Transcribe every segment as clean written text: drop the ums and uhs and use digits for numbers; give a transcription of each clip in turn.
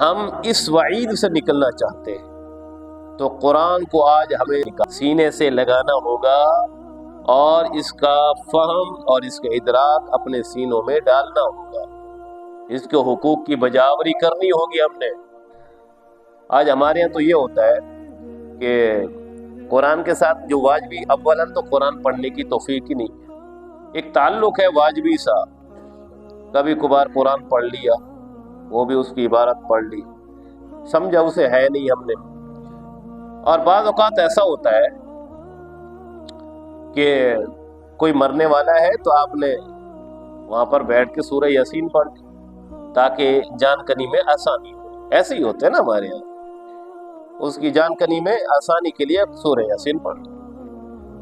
ہم اس وعید سے نکلنا چاہتے ہیں تو قرآن کو آج ہمیں سینے سے لگانا ہوگا اور اس کا فہم اور اس کا ادراک اپنے سینوں میں ڈالنا ہوگا، اس کے حقوق کی بجاوری کرنی ہوگی ہم نے۔ آج ہمارے یہاں تو یہ ہوتا ہے کہ قرآن کے ساتھ جو واجبی، اولاً تو قرآن پڑھنے کی توفیق ہی نہیں ہے، ایک تعلق ہے واجبی سا، کبھی کبھار قرآن پڑھ لیا، وہ بھی اس کی عبارت پڑھ لی، سمجھا اسے ہے نہیں ہم نے۔ اور بعض اوقات ایسا ہوتا ہے کہ کوئی مرنے والا ہے تو آپ نے وہاں پر بیٹھ کے سورہ یاسین پڑھ لی تاکہ جان کنی میں آسانی ہو، ایسے ہی ہوتے ہیں نا ہمارے یہاں، اس کی جان کنی میں آسانی کے لیے سورہ یاسین پڑھ لی۔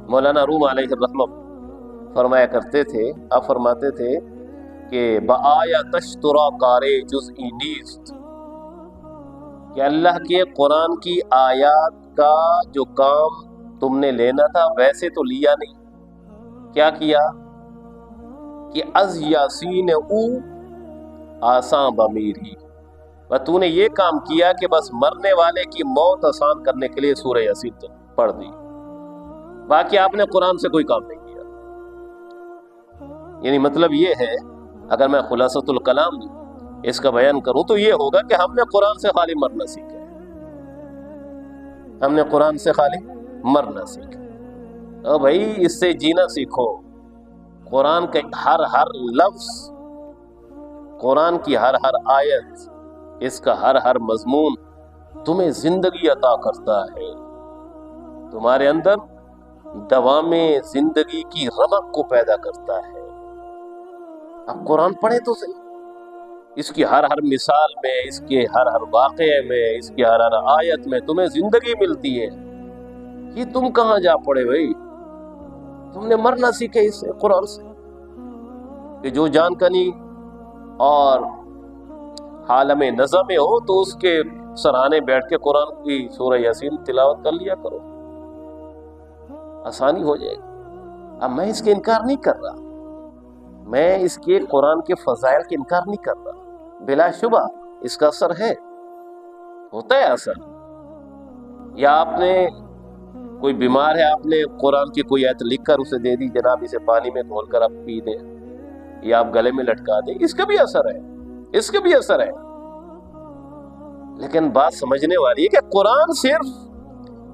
مولانا روم علیہ الرحمہ فرمایا کرتے تھے، آپ فرماتے تھے کہ بآیا تشترا کارے جزئی نیست، کہ اللہ کے قرآن کی آیات کا جو کام تم نے لینا تھا ویسے تو لیا نہیں، کیا کیا کہ از یاسین او آسان بمیری، و تو نے یہ کام کیا کہ بس مرنے والے کی موت آسان کرنے کے لیے سورہ یاسین پڑھ دی، باقی آپ نے قرآن سے کوئی کام نہیں کیا۔ یعنی مطلب یہ ہے، اگر میں خلاصۃ الکلام اس کا بیان کروں تو یہ ہوگا کہ ہم نے قرآن سے خالی مرنا سیکھا ہے، ہم نے قرآن سے خالی مرنا سیکھا۔ او بھائی اس سے جینا سیکھو، قرآن کا ہر لفظ، قرآن کی ہر آیت، اس کا ہر مضمون تمہیں زندگی عطا کرتا ہے، تمہارے اندر دوام زندگی کی رمق کو پیدا کرتا ہے۔ اب قرآن پڑھے تو صحیح، اس کی ہر مثال میں، اس کے ہر واقعے میں، اس کی ہر آیت میں تمہیں زندگی ملتی ہے۔ یہ تم کہاں جا پڑے بھائی، تم نے مرنا سیکھے اس سے، قرآن سے، کہ جو جان کنی اور عالم نظم میں ہو تو اس کے سرانے بیٹھ کے قرآن کی سورہ یاسین تلاوت کر لیا کرو، آسانی ہو جائے گی۔ اب میں اس کے انکار نہیں کر رہا، میں اس کے قرآن کے فضائل کے انکار نہیں کر رہا، بلا شبہ اس کا اثر ہے، ہوتا ہے اثر۔ یا آپ نے کوئی بیمار ہے، آپ نے قرآن کی کوئی آیت لکھ کر اسے دے دی، جناب اسے پانی میں گھول کر آپ پی دیں یا آپ گلے میں لٹکا دیں، اس کا بھی اثر ہے، اس کا بھی اثر ہے۔ لیکن بات سمجھنے والی ہے کہ قرآن صرف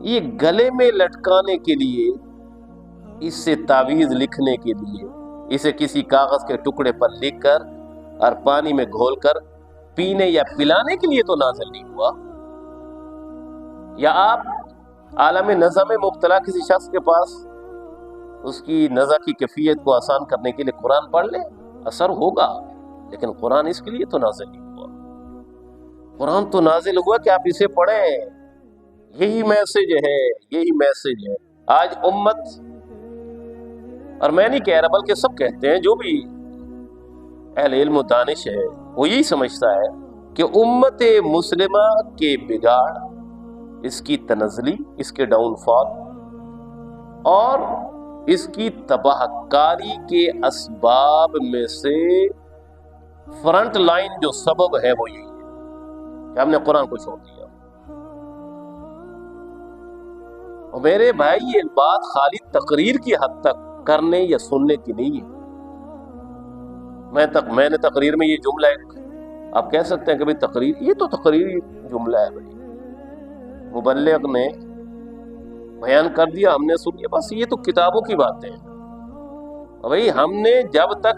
یہ گلے میں لٹکانے کے لیے، اس سے تعویذ لکھنے کے لیے، اسے کسی کاغذ کے ٹکڑے پر لکھ کر اور پانی میں گھول کر پینے یا پلانے کے لیے تو نازل نہیں ہوا۔ یا آپ عالم نزع میں مبتلا کسی شخص کے پاس اس کی نزع کی کیفیت کو آسان کرنے کے لیے قرآن پڑھ لیں، اثر ہوگا، لیکن قرآن اس کے لیے تو نازل نہیں ہوا۔ قرآن تو نازل ہوا کہ آپ اسے پڑھیں، یہی میسج ہے، یہی میسج ہے۔ آج امت، اور میں نہیں کہہ رہا بلکہ سب کہتے ہیں، جو بھی اہل علم و دانش ہے وہ یہی سمجھتا ہے کہ امت مسلمہ کے بگاڑ، اس کی تنزلی، اس کے ڈاؤن فال اور اس کی تباہ کاری کے اسباب میں سے فرنٹ لائن جو سبب ہے وہ یہی ہے کہ ہم نے قرآن کو چھوڑ دیا۔ اور میرے بھائی یہ بات خالی تقریر کی حد تک کرنے یا سننے کی نہیں ہے۔ میں نے تقریر میں یہ جملہ آپ کہہ سکتے ہیں کہ بھائی تقریر، یہ تو تقریری جملہ ہے بھائی، مبلغ نے بیان کر دیا، ہم نے سن لیا، بس یہ تو کتابوں کی باتیں ہیں۔ بھائی ہم نے جب تک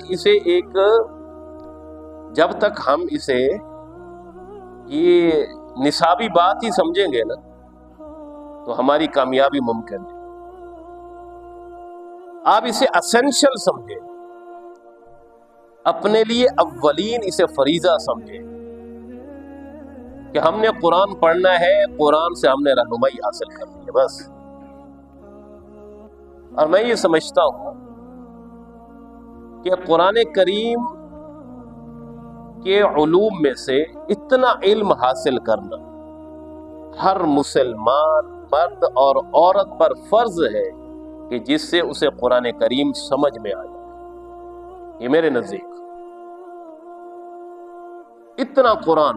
ہم اسے یہ نصابی بات ہی سمجھیں گے نا تو ہماری کامیابی ممکن ہے۔ آپ اسے اسینشل سمجھیں، اپنے لیے اولین اسے فریضہ سمجھیں کہ ہم نے قرآن پڑھنا ہے، قرآن سے ہم نے رہنمائی حاصل کرنی ہے بس۔ اور میں یہ سمجھتا ہوں کہ قرآن کریم کے علوم میں سے اتنا علم حاصل کرنا ہر مسلمان مرد اور عورت پر فرض ہے کہ جس سے اسے قرآن کریم سمجھ میں آ جائے۔ یہ میرے نزدیک اتنا قرآن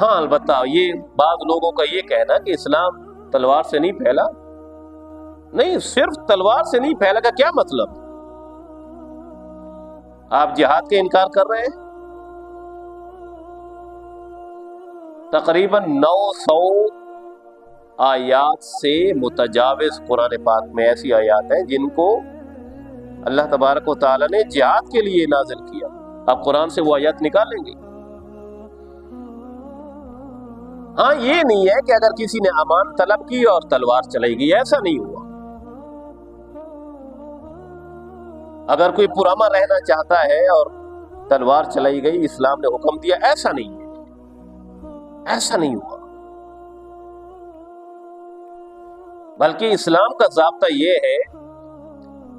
ہاں البتہ یہ بعض لوگوں کا یہ کہنا کہ اسلام تلوار سے نہیں پھیلا، نہیں، صرف تلوار سے نہیں پھیلا کا کیا مطلب؟ آپ جہاد کے انکار کر رہے ہیں؟ تقریباً 900 آیات سے متجاوز قرآن پاک میں ایسی آیات ہیں جن کو اللہ تبارک و تعالیٰ نے جہاد کے لیے نازل کیا. آپ قرآن سے وہ آیات نکالیں گے؟ ہاں یہ نہیں ہے کہ اگر کسی نے امان طلب کی اور تلوار چلائی گئی، ایسا نہیں ہوا. اگر کوئی پرامن رہنا چاہتا ہے اور تلوار چلائی گئی، اسلام نے حکم دیا، ایسا نہیں ہے، ایسا نہیں ہوا. بلکہ اسلام کا ضابطہ یہ ہے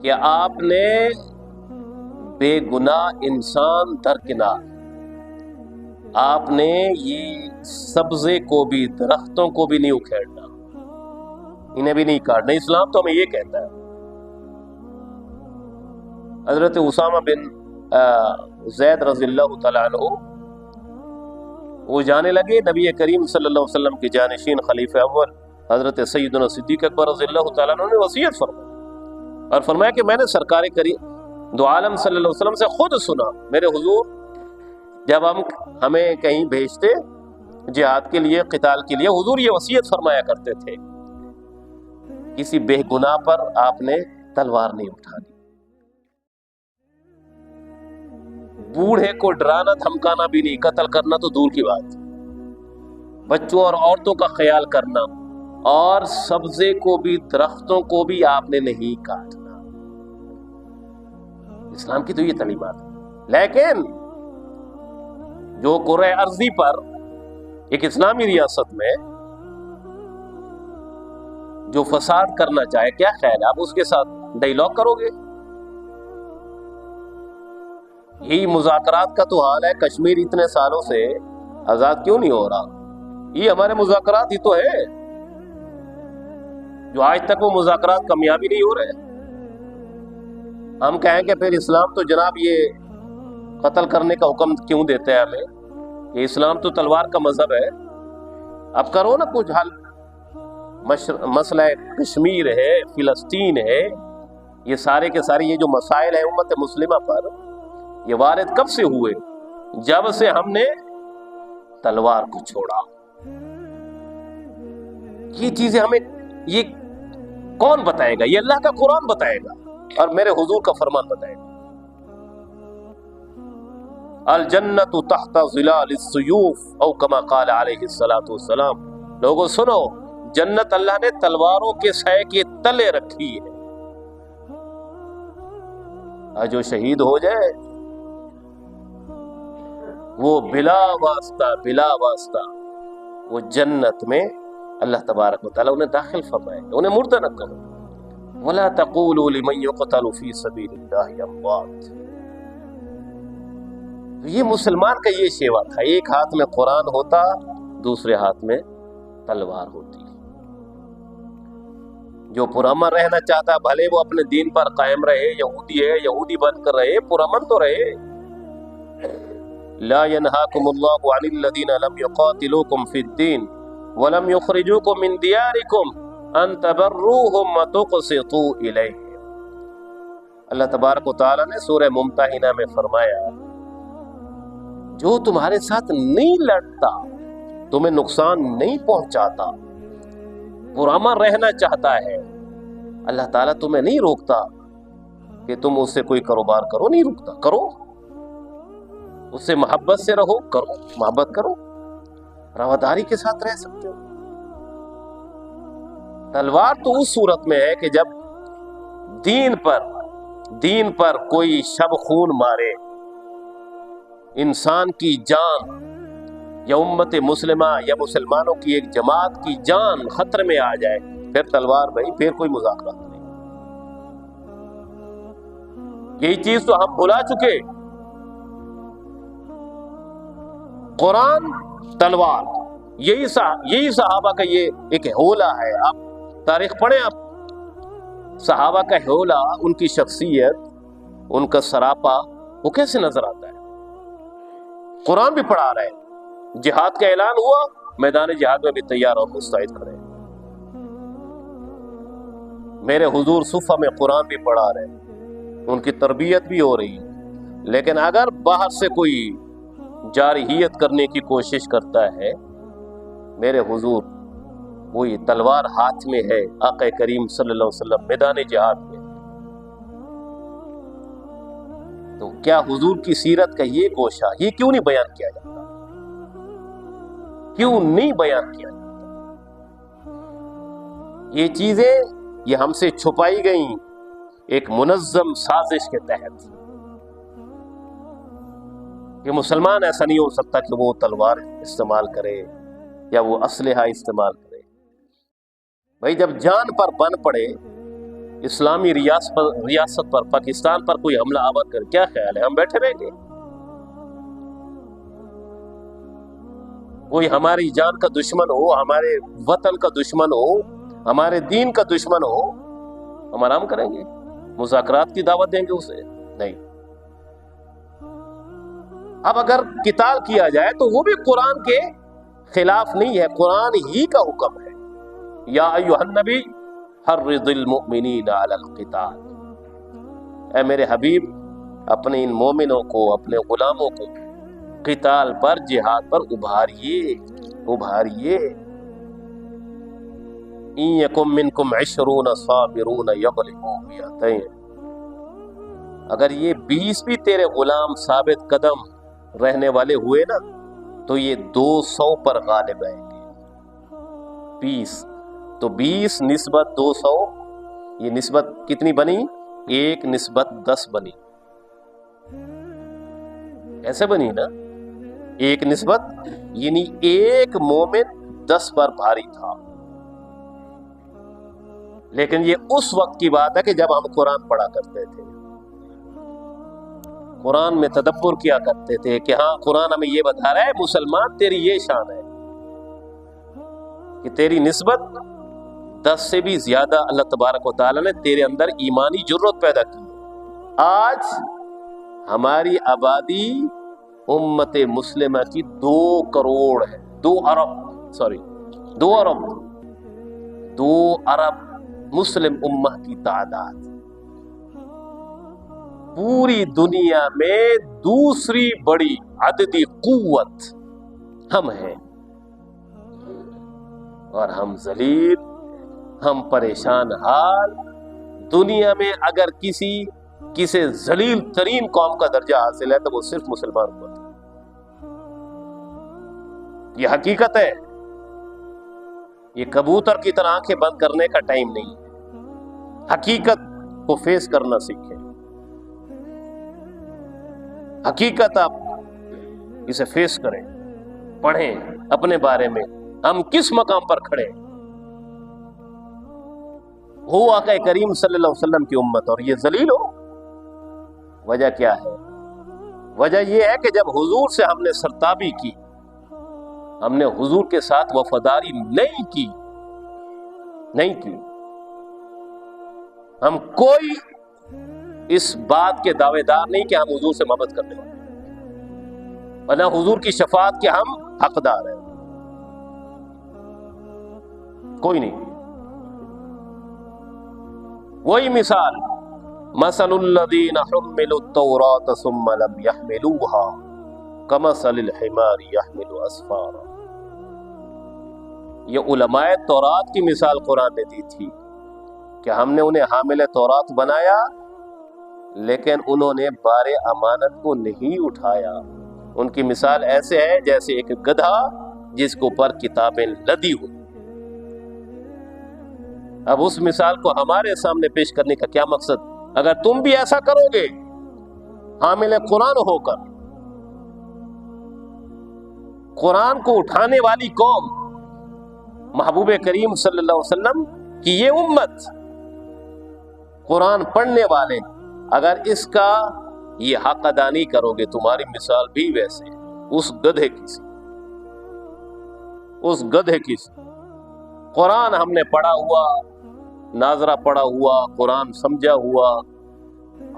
کہ آپ نے بے گناہ انسان درکنار، آپ نے یہ سبزے کو بھی، درختوں کو بھی نہیں اکھیڑنا، انہیں بھی نہیں کاٹنا. اسلام تو ہمیں یہ کہتا ہے. حضرت اسامہ بن زید رضی اللہ تعالیٰ عنہ وہ جانے لگے، نبی کریم صلی اللہ علیہ وسلم کے جانشین خلیفہ اول حضرت سیدنا صدیق اکبر رضی اللہ تعالیٰ عنہ نے وصیت فرمائی اور فرمایا کہ میں نے سرکار کریم دو عالم صلی اللہ علیہ وسلم سے خود سنا. میرے حضور جب ہمیں کہیں بھیجتے جہاد کے لیے، قتال کے لیے، حضور یہ وصیت فرمایا کرتے تھے، کسی بے گناہ پر آپ نے تلوار نہیں اٹھانی. بوڑھے کو ڈرانا دھمکانا بھی نہیں، قتل کرنا تو دور کی بات. بچوں اور عورتوں کا خیال کرنا، اور سبزے کو بھی، درختوں کو بھی آپ نے نہیں کاٹنا. اسلام کی تو یہ تعلیمات ہے. لیکن جو کرۂ ارضی پر ایک اسلامی ریاست میں جو فساد کرنا چاہے، کیا خیال ہے آپ اس کے ساتھ ڈائیلاگ کرو گے؟ یہی مذاکرات کا تو حال ہے. کشمیر اتنے سالوں سے آزاد کیوں نہیں ہو رہا؟ یہ ہمارے مذاکرات ہی تو ہے جو آج تک وہ مذاکرات کامیابی نہیں ہو رہے. ہم کہیں کہ پھر اسلام تو جناب یہ قتل کرنے کا حکم کیوں دیتے ہیں ہمیں؟ یہ اسلام تو تلوار کا مذہب ہے. اب کرو نا کچھ حل. مسئلہ کشمیر ہے، فلسطین ہے، یہ سارے کے سارے یہ جو مسائل ہیں امت مسلمہ پر، یہ وارد کب سے ہوئے؟ جب سے ہم نے تلوار کو چھوڑا. یہ چیزیں ہمیں یہ کون بتائے گا؟ یہ اللہ کا قرآن بتائے گا اور میرے حضور کا فرمان بتائے گا. الجنت تحت ظلال السیوف او کما قال علیہ الصلوۃ والسلام. لوگوں سنو، جنت اللہ نے تلواروں کے سائے کے تلے رکھی ہے. اور جو شہید ہو جائے وہ بلا واسطہ وہ جنت میں اللہ تبارک و تعالیٰ انہیں داخل فرمائے گا. انہیں مردہ نہ کہو. وَلَا تَقُولُوا لِمَنْ يُقْتَلُ فِي سَبِيلِ اللَّهِ أَمْوَاتٌ. یہ مسلمان کا یہ شیوا تھا، ایک ہاتھ میں قرآن ہوتا، دوسرے ہاتھ میں تلوار ہوتی. جو پرامن رہنا چاہتا بھلے وہ اپنے دین پر قائم رہے، یہودی ہے یہودی بن کر رہے، پرامن تو رہے. لا ينهاكم الله عن الذين لم يقاتلوكم في الدين ولم يخرجوكم من دياركم ان تبروهم وتقسطوا اليهم. اللہ تبارک و تعالی نے سورہ ممتحنہ میں فرمایا، جو تمہارے ساتھ نہیں لڑتا، تمہیں نقصان نہیں پہنچاتا، پرامن رہنا چاہتا ہے، اللہ تعالیٰ تمہیں نہیں روکتا کہ تم اس سے کوئی کاروبار کرو، نہیں روکتا، کرو. اس سے محبت سے رہو، کرو، محبت کرو، رواداری کے ساتھ رہ سکتے ہو. تلوار تو اس صورت میں ہے کہ جب دین پر کوئی شب خون مارے، انسان کی جان یا امت مسلمہ یا مسلمانوں کی ایک جماعت کی جان خطر میں آ جائے، پھر تلوار بھائی، پھر کوئی مذاکرات نہیں. یہی چیز تو ہم بھلا چکے. قرآن، تلوار، یہی صحابہ کا یہ ایک حولہ ہے. آپ تاریخ پڑھیں، آپ صحابہ کا حولہ، ان کی شخصیت، ان کا سراپا وہ کیسے نظر آتا ہے. قرآن بھی پڑھا رہا ہے، جہاد کا اعلان ہوا، میدان جہاد میں بھی تیار اور مستعد کھڑے۔ میرے حضور صفہ میں قرآن بھی پڑھا رہے، ان کی تربیت بھی ہو رہی، لیکن اگر باہر سے کوئی جارحیت کرنے کی کوشش کرتا ہے، میرے حضور وہی تلوار ہاتھ میں ہے، آقا کریم صلی اللہ علیہ وسلم میدان جہاد میں۔ تو کیا حضور کی سیرت کا یہ گوشہ یہ کیوں نہیں بیان کیا جاتا؟ کیوں نہیں بیان کیا جاتا؟ یہ چیزیں یہ ہم سے چھپائی گئیں ایک منظم سازش کے تحت، کہ مسلمان ایسا نہیں ہو سکتا کہ وہ تلوار استعمال کرے یا وہ اسلحہ استعمال کرے۔ بھائی جب جان پر بن پڑے، اسلامی ریاست پر، پاکستان پر کوئی حملہ آور کر، کیا خیال ہے ہم بیٹھے رہیں گے؟ کوئی ہماری جان کا دشمن ہو، ہمارے وطن کا دشمن ہو، ہمارے دین کا دشمن ہو، ہم آرام کریں گے؟ مذاکرات کی دعوت دیں گے اسے؟ نہیں۔ اب اگر قتال کیا جائے تو وہ بھی قرآن کے خلاف نہیں ہے، قرآن ہی کا حکم ہے، یا ایھا النبی حرض المؤمنین علی القتال، اے میرے حبیب اپنے ان مومنوں کو، اپنے غلاموں کو قتال پر، جہاد پر ابھاریے۔ ان یکم منکم 20 صابرون یغلبوا 200، اگر یہ 20 بھی تیرے غلام ثابت قدم رہنے والے ہوئے نا تو یہ 200 پر غالب آئیں گے۔ 20 تو 20 نسبت 200، یہ نسبت کتنی بنی؟ 1:10 بنی۔ ایسے بنی نا، 1 نسبت، یعنی ایک مومن 10 پر بھاری تھا۔ لیکن یہ اس وقت کی بات ہے کہ جب ہم قرآن پڑھا کرتے تھے، قرآن میں تدبر کیا کرتے تھے کہ ہاں قرآن ہمیں یہ بتا رہا ہے مسلمان تیری یہ شان ہے کہ تیری نسبت 10 سے بھی زیادہ اللہ تبارک و تعالیٰ نے تیرے اندر ایمانی جرت پیدا کی ہے۔ آج ہماری آبادی امت مسلمہ کی 2 کروڑ ہے، 2 ارب مسلم امہ کی تعداد، پوری دنیا میں دوسری بڑی عددی قوت ہم ہیں، اور ہم ذلیل، ہم پریشان حال۔ دنیا میں اگر کسی ذلیل ترین قوم کا درجہ حاصل ہے تو وہ صرف مسلمان کو ہے۔ یہ حقیقت ہے، یہ کبوتر کی طرح آنکھیں بند کرنے کا ٹائم نہیں ہے۔ حقیقت کو فیس کرنا سیکھیں، حقیقت آپ اسے فیس کریں، پڑھیں اپنے بارے میں، ہم کس مقام پر کھڑے ہیں۔ ہو آقا کریم صلی اللہ علیہ وسلم کی امت اور یہ ذلیل ہو، وجہ کیا ہے؟ وجہ یہ ہے کہ جب حضور سے ہم نے سرتابی کی، ہم نے حضور کے ساتھ وفاداری نہیں کی، ہم کوئی اس بات کے دعوے دار نہیں کہ ہم حضور سے محبت کرنے والے، ورنہ حضور کی شفاعت کے ہم حقدار ہیں، کوئی نہیں۔ وہی مثال، مثل الذین حملوا التوراۃ ثم لم يحملوها کمثل الحمار يحمل اسفارا۔ یہ علماء تورات کی مثال قرآن نے دی تھی کہ ہم نے انہیں حامل تورات بنایا لیکن انہوں نے بار امانت کو نہیں اٹھایا۔ ان کی مثال ایسے ہے جیسے ایک گدھا جس کے اوپر کتابیں لدی ہوئی۔ اب اس مثال کو ہمارے سامنے پیش کرنے کا کیا مقصد؟ اگر تم بھی ایسا کرو گے حامل قرآن ہو کر، قرآن کو اٹھانے والی قوم، محبوب کریم صلی اللہ علیہ وسلم کی یہ امت، قرآن پڑھنے والے، اگر اس کا یہ حق ادا نہیں کرو گے، تمہاری مثال بھی ویسے اس گدھے کی سی۔ قرآن ہم نے پڑھا ہوا، ناظرہ پڑھا ہوا، قرآن سمجھا ہوا،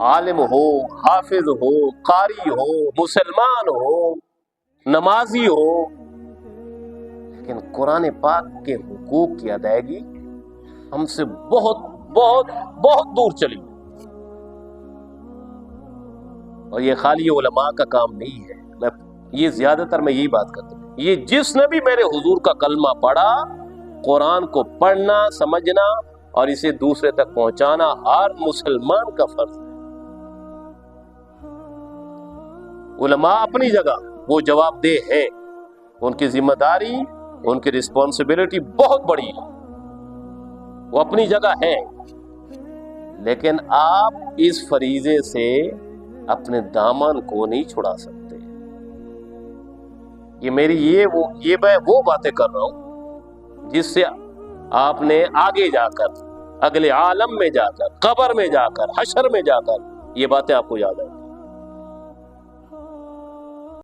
عالم ہو، حافظ ہو، قاری ہو، مسلمان ہو، نمازی ہو، قرآن پاک کے حقوق کی ادائیگی ہم سے بہت بہت بہت دور چلی، اور یہ خالی علماء کا کام نہیں ہے۔ یہ زیادہ تر میں یہی بات کرتا ہوں، یہ جس نے بھی میرے حضور کا کلمہ پڑھا، قرآن کو پڑھنا، سمجھنا اور اسے دوسرے تک پہنچانا ہر مسلمان کا فرض ہے۔ علماء اپنی جگہ وہ جواب دہ ہے، ان کی ذمہ داری، ان کی رسپانسبلٹی بہت بڑی ہے، وہ اپنی جگہ ہے، لیکن آپ اس فریضے سے اپنے دامن کو نہیں چھڑا سکتے۔ یہ میں وہ باتیں کر رہا ہوں جس سے آپ نے آگے جا کر، اگلے عالم میں جا کر، قبر میں جا کر، حشر میں جا کر یہ باتیں آپ کو یاد آئیں۔